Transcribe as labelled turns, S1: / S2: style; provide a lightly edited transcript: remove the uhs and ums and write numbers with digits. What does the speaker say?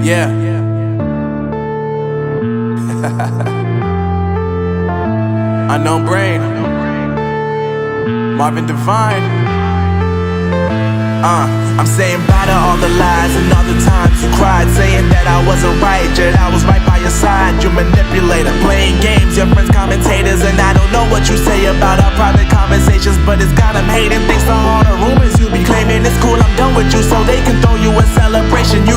S1: Yeah. Unknown Brain, Marvin Divine. I'm saying bye to all the lies and all the times you cried, saying that I wasn't right, yet I was right by your side. You manipulator, playing games, your friends commentators, and I don't know what you say about our private conversations, but it's got them hating. Thanks to all the rumors you be claiming. It's cool, I'm done with you, so they can throw you a celebration.